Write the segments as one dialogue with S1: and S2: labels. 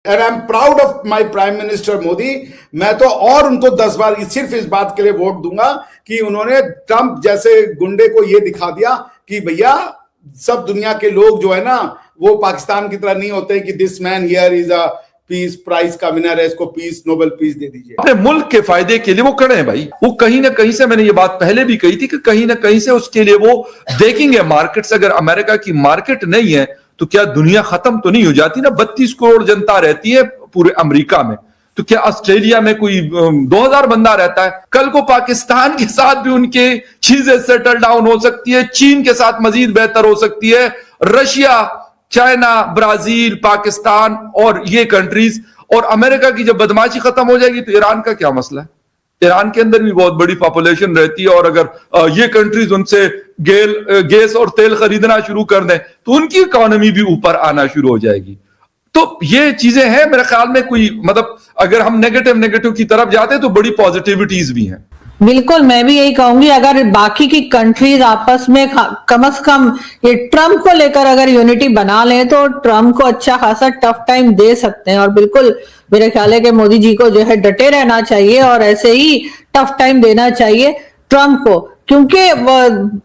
S1: And I am proud of my prime minister Modi. मैं तो और उनको 10 बार सिर्फ इस बात के लिए वोट दूंगा कि उन्होंने ट्रंप जैसे गुंडे को यह दिखा दिया कि भैया सब दुनिया के लोग जो है ना वो पाकिस्तान की तरह नहीं होते कि this man here is a peace prize का विनर है, इसको पीस नोबेल पीस दे दीजिए।
S2: अपने मुल्क के फायदे के लिए वो खड़े हैं भाई। वो कहीं ना कहीं से, मैंने ये बात पहले भी कही थी कि कहीं ना कहीं से उसके लिए वो देखेंगे मार्केट्स। अगर अमेरिका की मार्केट नहीं है तो क्या दुनिया खत्म तो नहीं हो जाती ना। 32 करोड़ जनता रहती है पूरे अमेरिका में, तो क्या ऑस्ट्रेलिया में कोई 2000 बंदा रहता है? कल को पाकिस्तान के साथ भी उनके चीजें सेटल डाउन हो सकती है, चीन के साथ मजीद बेहतर हो सकती है, रशिया, चाइना, ब्राजील, पाकिस्तान और ये कंट्रीज। और अमेरिका की जब बदमाशी खत्म हो जाएगी तो ईरान का क्या मसला है? ईरान के अंदर भी बहुत बड़ी पॉपुलेशन रहती है, और अगर ये कंट्रीज उनसे गैस और तेल खरीदना शुरू कर दें तो उनकी इकोनॉमी भी ऊपर आना शुरू हो जाएगी। तो ये चीजें हैं मेरे ख्याल में। कोई मतलब अगर हम नेगेटिव की तरफ जाते हैं तो बड़ी पॉजिटिविटीज भी हैं।
S3: बिल्कुल, मैं भी यही कहूंगी, अगर बाकी की कंट्रीज आपस में कम से कम ये ट्रम्प को लेकर अगर यूनिटी बना लें तो ट्रम्प को अच्छा खासा टफ टाइम दे सकते हैं। और बिल्कुल मेरे ख्याल है कि मोदी जी को जो है डटे रहना चाहिए और ऐसे ही टफ टाइम देना चाहिए ट्रम्प को, क्योंकि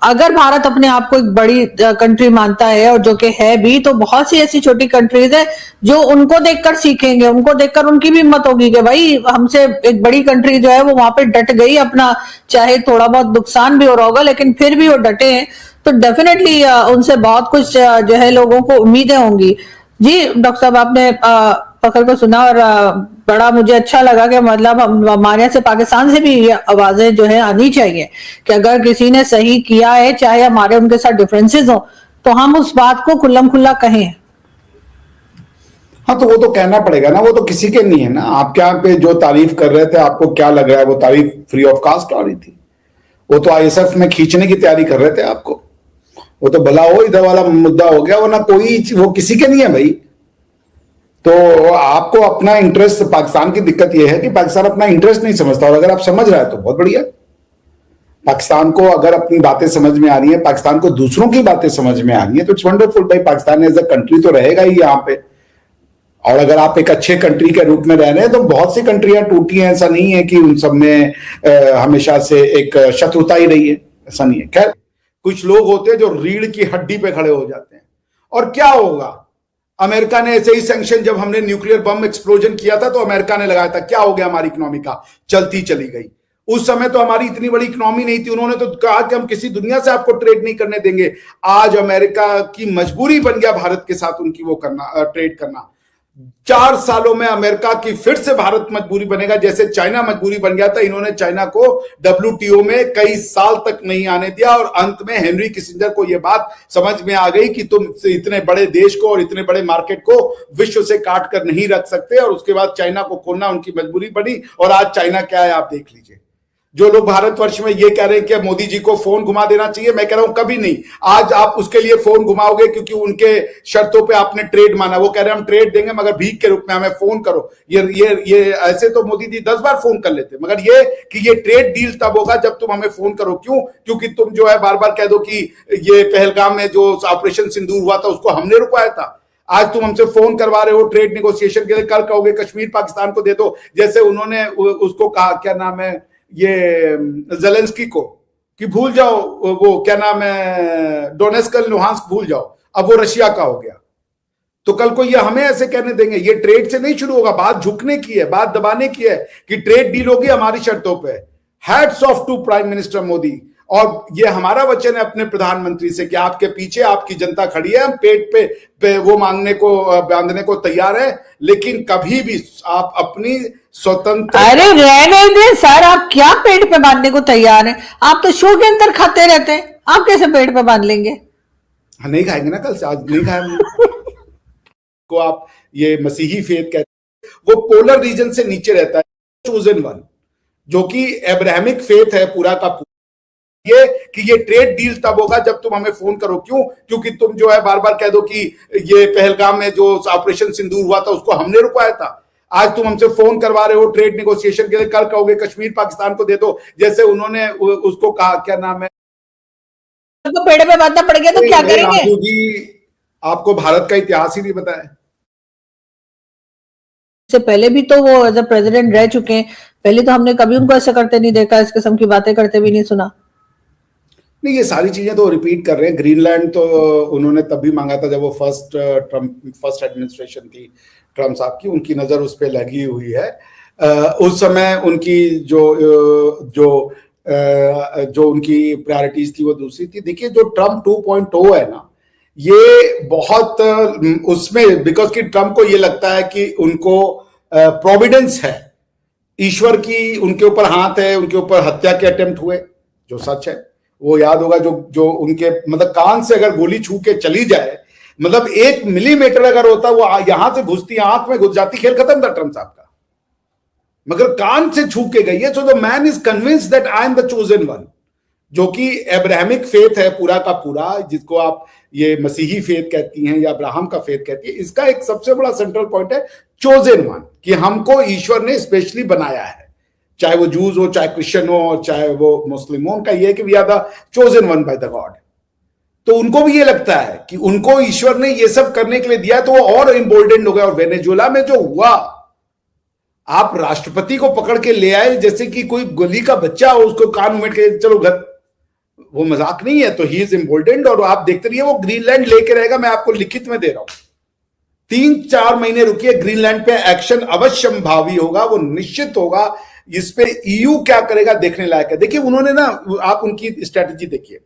S3: अगर भारत अपने आप को एक बड़ी कंट्री मानता है और जो कि है भी, तो बहुत सी ऐसी छोटी कंट्रीज है जो उनको देखकर सीखेंगे, उनको देखकर उनकी भी हिम्मत होगी कि भाई हमसे एक बड़ी कंट्री जो है वो वहां पे डट गई, अपना चाहे थोड़ा बहुत नुकसान भी हो रहा होगा लेकिन फिर भी वो डटे हैं। तो डेफिनेटली उनसे बहुत कुछ जो है लोगों को उम्मीदें होंगी। जी डॉक्टर साहब, आपने फखर को सुना और बड़ा मुझे अच्छा लगा कि मतलब हमारे से पाकिस्तान से भी ये आवाजें जो है आनी चाहिए कि अगर किसी ने सही किया है, चाहे हमारे उनके साथ डिफरेंसेस हो, तो हम उस बात को खुल्लम खुल्ला कहें।
S1: हाँ, तो वो तो कहना पड़ेगा ना, वो तो किसी के नहीं है ना। आपके यहाँ पे जो तारीफ कर रहे थे, आपको क्या लग रहा है वो तारीफ फ्री ऑफ कास्ट आ रही थी? वो तो आईएसएफ में खींचने की तैयारी कर रहे थे आपको। वो तो भला हो इधर वाला मुद्दा हो गया, वरना कोई वो किसी के नहीं है भाई। तो आपको अपना इंटरेस्ट, पाकिस्तान की दिक्कत यह है कि पाकिस्तान अपना इंटरेस्ट नहीं समझता, और अगर आप समझ रहे हैं तो बहुत बढ़िया। पाकिस्तान को अगर अपनी बातें समझ में आ रही है, पाकिस्तान को दूसरों की बातें समझ में आ रही है, तो इट्स वंडरफुल भाई। पाकिस्तान एज अ कंट्री तो रहेगा ही यहाँ पे। और अगर आप एक अच्छे कंट्री के रूप में रह रहे हैं तो बहुत सी कंट्रियां टूटी हैं, ऐसा नहीं है कि उन सब में हमेशा से एक शत्रुता ही रही है, ऐसा नहीं है। खैर, कुछ लोग होते हैं जो रीढ़ की हड्डी पे खड़े हो जाते हैं। और क्या होगा, अमेरिका ने ऐसे ही सैंक्शन, जब हमने न्यूक्लियर बम एक्सप्लोजन किया था तो अमेरिका ने लगाया था, क्या हो गया हमारी इकोनॉमी का? चलती चली गई। उस समय तो हमारी इतनी बड़ी इकोनॉमी नहीं थी, उन्होंने तो कहा कि हम किसी दुनिया से आपको ट्रेड नहीं करने देंगे। आज अमेरिका की मजबूरी बन गया भारत के साथ उनकी वो करना, ट्रेड करना। 4 सालों में अमेरिका की फिर से भारत मजबूरी बनेगा, जैसे चाइना मजबूरी बन गया था। इन्होंने चाइना को डब्ल्यूटीओ में कई साल तक नहीं आने दिया, और अंत में हेनरी किसिंजर को यह बात समझ में आ गई कि तुम इतने बड़े देश को और इतने बड़े मार्केट को विश्व से काट कर नहीं रख सकते, और उसके बाद चाइना को खोलना उनकी मजबूरी बनी। और आज चाइना क्या है आप देख लीजिए। जो लोग भारतवर्ष में ये कह रहे हैं कि मोदी जी को फोन घुमा देना चाहिए, मैं कह रहा हूं कभी नहीं। आज आप उसके लिए फोन घुमाओगे क्योंकि उनके शर्तों पे आपने ट्रेड माना। वो कह रहे हैं हम ट्रेड देंगे मगर भीख के रूप में, हमें फोन करो। ये ऐसे तो मोदी जी 10 बार फोन कर लेते, मगर ये कि ये ट्रेड डील तब होगा जब तुम हमें फोन करो। क्यों? क्योंकि तुम जो है बार बार कह दो कि ये पहलगाम में जो ऑपरेशन सिंदूर हुआ था उसको हमने रुकवाया था। आज तुम हमसे फोन करवा रहे हो ट्रेड नेगोशिएशन के लिए, कल कहोगे कश्मीर पाकिस्तान को दे दो, जैसे उन्होंने उसको कहा, क्या नाम है, ये जेलेंस्की को, कि भूल जाओ वो क्या नाम है, डोनेस्क लुहांस्क भूल जाओ, अब वो रशिया का हो गया। तो कल को ये हमें ऐसे कहने देंगे? ये ट्रेड से नहीं शुरू होगा, बात झुकने की है, बात दबाने की है कि ट्रेड डील होगी हमारी शर्तों पे। Hats off to prime minister Modi. और ये हमारा वचन है अपने प्रधानमंत्री से कि आपके पीछे आपकी जनता खड़ी है, हम पेट पे वो मांगने को, बांधने को तैयार है, लेकिन कभी भी आप अपनी स्वतंत्र।
S3: अरे रहने दे सर, आप क्या पेट पे बांधने को तैयार हैं? आप तो शो के अंदर खाते रहते हैं, आप कैसे पेट पे बांध लेंगे?
S1: नहीं खाएंगे ना, कल से, आज नहीं खाएंगे। को आप ये मसीही फेथ कहते हैं, वो पोलर रीजन से नीचे रहता है, चोजन वन, जो कि अब्राहमिक फेथ है पूरा का पूरा। ये कि ये ट्रेड डील तब होगा जब तुम हमें फोन करो। क्यों? क्योंकि तुम जो है बार बार कह दो कि ये पहलगाम में जो ऑपरेशन सिंदूर हुआ था उसको हमने रुकवाया था। आज तुम हमसे फोन करवा रहे हो ट्रेड नेगोशिएशन के लिए, कल कहोगे कश्मीर पाकिस्तान को दे दो, जैसे उन्होंने उसको कहा, क्या नाम है,
S3: तो पेड़ पे बांधना पड़ गया तो क्या करेंगे?
S1: राजू जी, आपको भारत का इतिहास ही नहीं पता है।
S3: इससे पहले भी तो वो एज अ प्रेसिडेंट रह चुके हैं, पहले तो हमने कभी उनको ऐसा करते नहीं देखा, इस किस्म की बातें करते भी नहीं सुना।
S1: नहीं, ये सारी चीजें तो रिपीट कर रहे हैं। ग्रीनलैंड तो उन्होंने तब भी मांगा था जब वो फर्स्ट एडमिनिस्ट्रेशन थी ट्रम्प साहब की, उनकी नजर उस पर लगी हुई है। उस समय उनकी जो उनकी प्रायोरिटीज थी वो दूसरी थी। देखिए, जो ट्रम्प 2.0 है ना, ये बहुत उसमें, बिकॉज कि ट्रम्प को ये लगता है कि उनको प्रोविडेंस है, ईश्वर की उनके ऊपर हाथ है, उनके ऊपर हत्या के अटेम्प्ट हुए, जो सच है। वो याद होगा जो उनके मतलब कान से अगर गोली छू के चली जाए, मतलब 1 मिलीमीटर अगर होता, वो यहां से घुसती, आंख में घुस जाती, खेल खत्म था ट्रम्प साहब का। मगर कान से छू के गई है। So the man is convinced that I am the chosen one, जो कि अब्राहमिक फेथ है पूरा का पूरा, जिसको आप ये मसीही फेथ कहती हैं या अब्राहम का फेथ कहती है। इसका एक सबसे बड़ा सेंट्रल पॉइंट है चोजन वन, कि हमको ईश्वर ने स्पेशली बनाया है, चाहे वो जूस हो, चाहे क्रिश्चियन हो, और चाहे वो मुस्लिम हो। उनका ये है कि we are the chosen one by the God. तो उनको भी ये लगता है कि उनको ईश्वर ने ये सब करने के लिए दिया, तो वो और इम्पोर्टेंट हो गया। और वेनेजुएला में जो हुआ, आप राष्ट्रपति को पकड़ के ले आए जैसे कि कोई गली का बच्चा हो, उसको कान उमेट के चलो घर, वो मजाक नहीं है। तो ही इज इम्पोर्टेंट। और आप देखते रहिए, वो ग्रीनलैंड लेके रहेगा, मैं आपको लिखित में दे रहा हूं। 3-4 महीने रुकिए, ग्रीनलैंड पे एक्शन अवश्यंभावी होगा, वो निश्चित होगा। इस पे ईयू क्या करेगा देखने लायक है। देखिए, उन्होंने ना, आप उनकी स्ट्रेटेजी देखिए।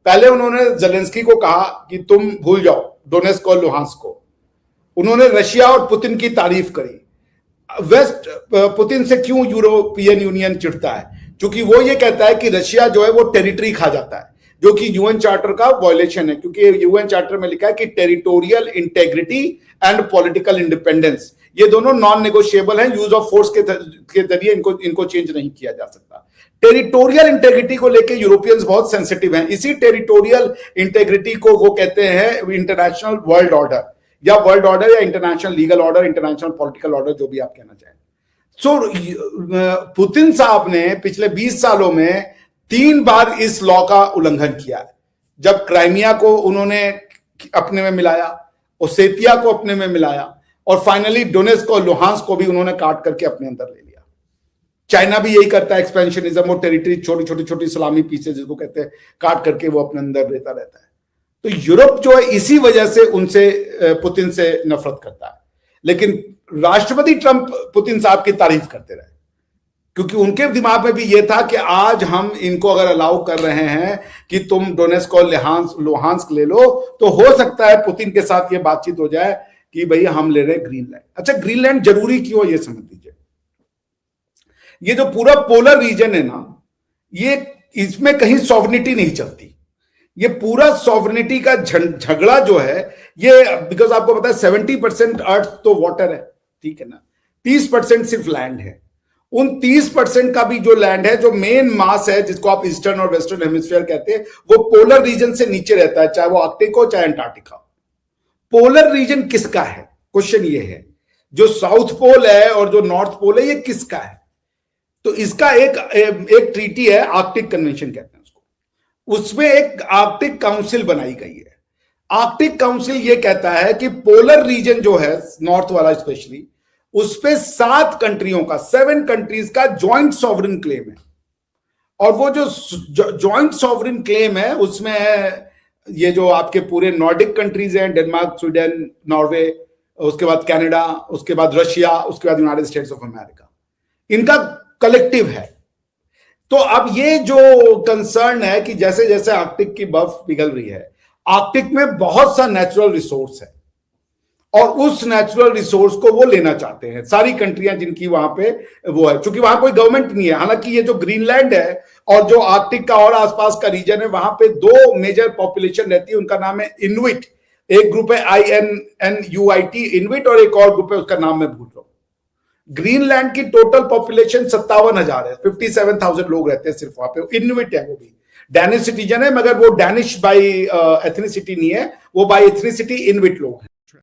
S1: पहले उन्होंने जेलेंस्की को कहा कि तुम भूल जाओ डोनेस्क और लुहांस्क को। उन्होंने रशिया और पुतिन की तारीफ करी। वेस्ट पुतिन से क्यों यूरोपियन यूनियन चिढ़ता है? क्योंकि वो ये कहता है कि रशिया जो है वो टेरिटरी खा जाता है, जो कि यूएन चार्टर का वायलेशन है। क्योंकि यूएन चार्टर में लिखा है कि territorial integrity and political independence, ये दोनों नॉन नेगोशिएबल हैं। यूज ऑफ फोर्स के जरिए इनको चेंज नहीं किया जा सकता। टेरिटोरियल इंटेग्रिटी को लेके यूरोपियंस बहुत सेंसिटिव हैं। इसी टेरिटोरियल इंटेग्रिटी को वो कहते हैं इंटरनेशनल वर्ल्ड ऑर्डर, या वर्ल्ड ऑर्डर, या international legal order, international political order, जो भी आप कहना चाहें। पुतिन साहब ने पिछले 20 सालों में 3 बार इस लॉ का उल्लंघन किया है। जब क्राइमिया को उन्होंने अपने में मिलाया, ओसेतिया को अपने में मिलाया, और फाइनली डोनेस्क और लुहांस्क को भी उन्होंने काट करके अपने अंदर ले लिया। चाइना भी यही करता है, एक्सपेंशनिज्म, और टेरिटरी छोटी सलामी पीसेस जिसको कहते हैं, काट करके वो अपने अंदर लेता रहता है। तो यूरोप जो है इसी वजह से उनसे, पुतिन से नफरत करता है। लेकिन राष्ट्रपति ट्रंप पुतिन साहब की तारीफ करते रहे, क्योंकि उनके दिमाग में भी ये था कि आज हम इनको अगर अलाउ कर रहे हैं कि तुम डोनेस्क और लुहांस्क ले लो, तो हो सकता है पुतिन के साथ ये बातचीत हो जाए कि भैया हम ले रहे हैं ग्रीनलैंड। अच्छा, ग्रीनलैंड जरूरी क्यों है ये समझ लीजिए। ये जो पूरा पोलर रीजन है ना, ये इसमें कहीं सॉवरेनिटी नहीं चलती। ये पूरा सॉवरेनिटी का झगड़ा जो है ये, बिकॉज आपको पता है 70% अर्थ तो वाटर है, ठीक है ना, 30% सिर्फ लैंड है। उन 30% का भी जो लैंड है, जो मेन मास है, जिसको आप ईस्टर्न और वेस्टर्न हेमिस्फीयर कहते हैं, वो पोलर रीजन से नीचे रहता है, चाहे वो आर्कटिक हो चाहे अंटार्कटिका। पोलर रीजन किसका है? क्वेश्चन ये है। जो साउथ पोल है और जो नॉर्थ पोल है, ये किसका है? तो इसका एक ट्रीटी है, आर्कटिक कन्वेंशन कहते हैं उसको। उसमें एक आर्कटिक काउंसिल बनाई गई है। आर्कटिक काउंसिल ये कहता है कि पोलर रीजन जो है, नॉर्थ वाला स्पेशली, उस पे 7 कंट्रियों का, 7 कंट्रीज का ज्वाइंट सॉवरेन क्लेम है। और वो जो ज्वाइंट सॉवरेन क्लेम है, उसमें है ये जो आपके पूरे नॉर्डिक कंट्रीज हैं, डेनमार्क, स्वीडन, नॉर्वे, उसके बाद कनाडा, उसके बाद रशिया, उसके बाद यूनाइटेड स्टेट्स ऑफ अमेरिका, इनका कलेक्टिव है। तो अब ये जो कंसर्न है कि जैसे जैसे आर्कटिक की बर्फ पिघल रही है, आर्कटिक में बहुत सा नेचुरल रिसोर्स है, और उस नेचुरल रिसोर्स को वो लेना चाहते हैं सारी कंट्रियां जिनकी वहां पे वो है। क्योंकि वहां कोई गवर्नमेंट नहीं है। हालांकि ये जो ग्रीनलैंड है और जो आर्कटिक का और आसपास का रीजन है, वहां पे 2 मेजर पॉपुलेशन रहती है। उनका नाम है इनुइट, एक ग्रुप है INNUIT इनुइट, और एक और ग्रुप है, उसका नाम मैं भूल रहा हूं। ग्रीनलैंड की टोटल पॉपुलेशन 57,000 है, 57,000 लोग रहते हैं सिर्फ वहां पे। इनुइट है, वो भी डैनिश सिटीजन है, मगर वो डैनिश बाय एथनिसिटी नहीं है, वो बाय एथनिसिटी इनुइट लोग हैं।